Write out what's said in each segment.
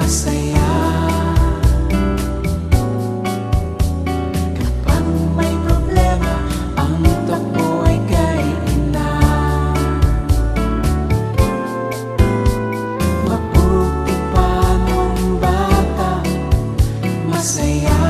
masaya. Kapag may problema, ang takbo ay kay ina. Mabuti pa nung bata, masaya.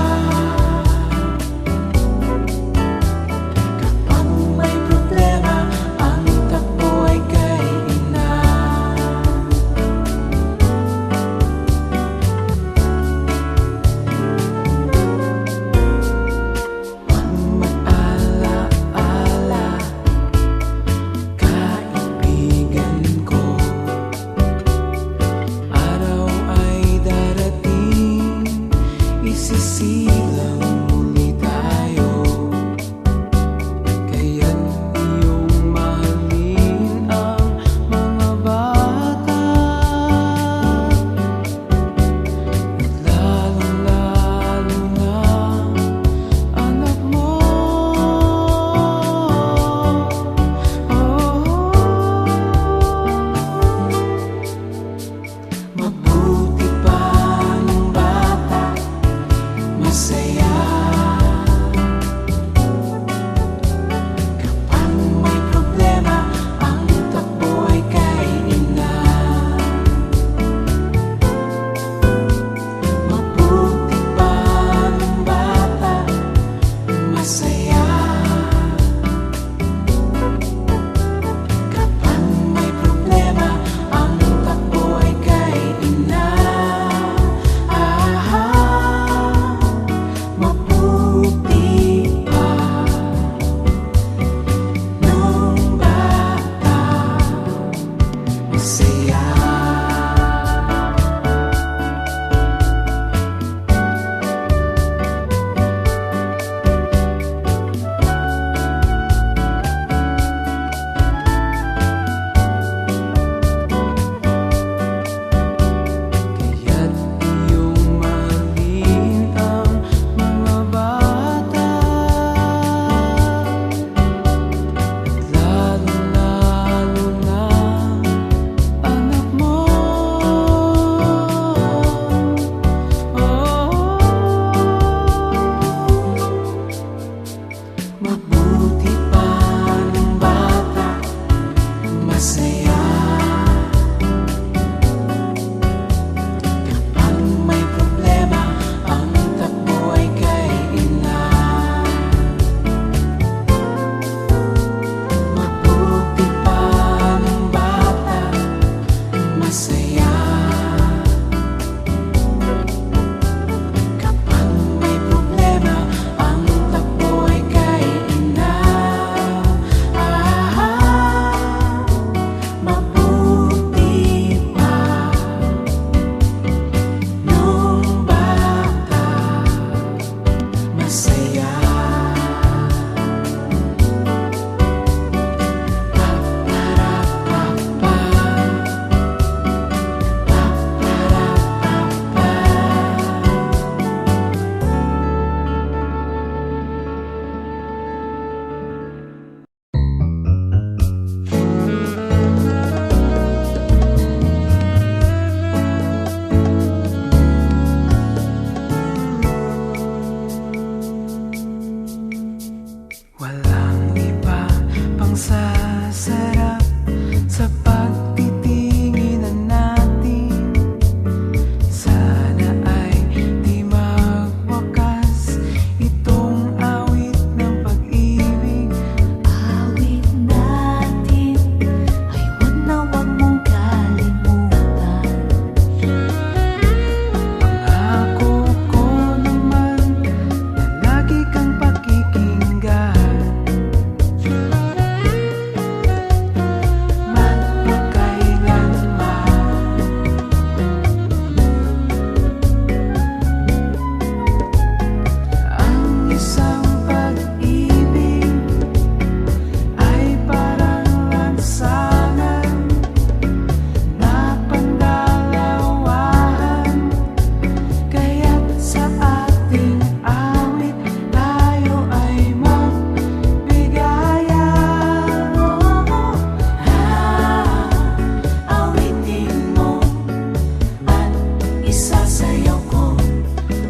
isasayaw ko.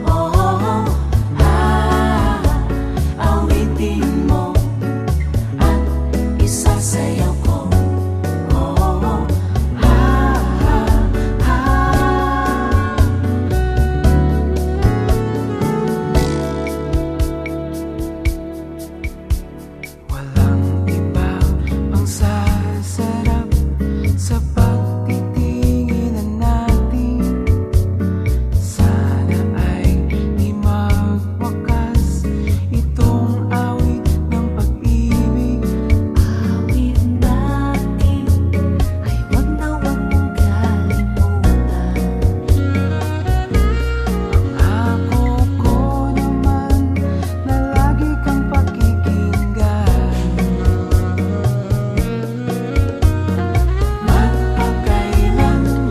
Oh, oh, oh. Awitin mo at isasayaw ko. Oh, oh, oh. Walang iba ang sasarap sa pagtitinginan natin. Sana ay di magwakas itong awit ng pag-ibig. Awit natin ay wag na wag mong kalimutan. Ako ko naman na lagi kang pakikinggan. Magpakailanman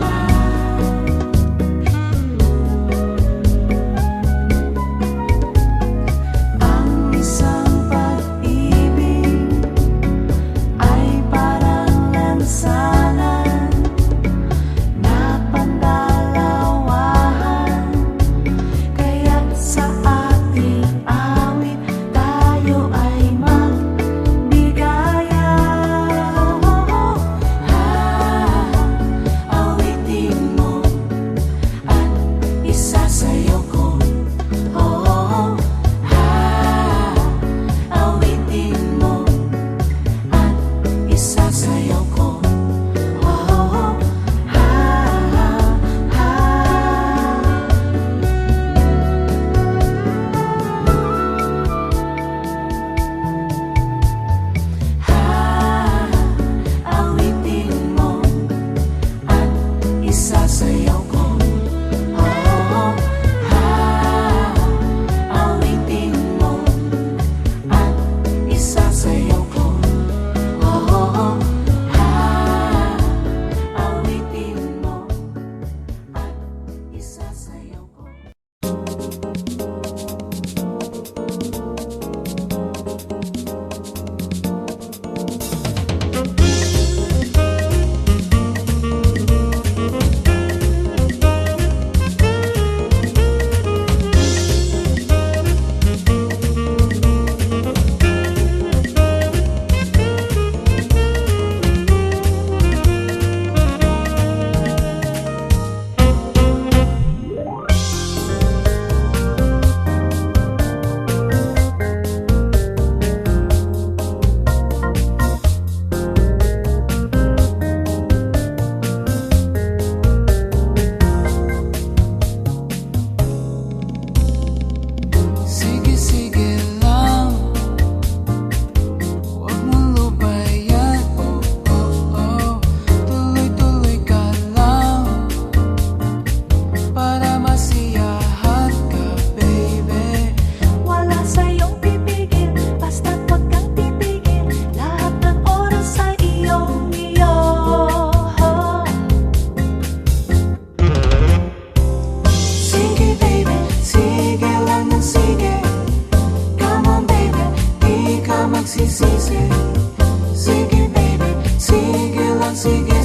ang isang pag-ibig ay parang lansangan na pandalawahan. Kaya't sa ating awit tayo ay magbigaya. Awitin mo at isasayaw ko. Oh, awitin mo at isasayaw ko. Oh, awitin mo at isasayaw ko. Oh, awitin mo at isasayaw ko. Oh, awitin mo at isasayaw ko. Sige, sige lang, huwag mong lubayan. Oh, oh, oh. Tuloy-tuloy ka lang para masiyahan ka, baby. Wala sa'yong pipigil, basta't wag kang titigil. Lahat ng oras ay iyong-iyo. Sige, baby, sige lang ng sige. Come on, baby, di ka magsisisi. Sige, baby, sige lang, sige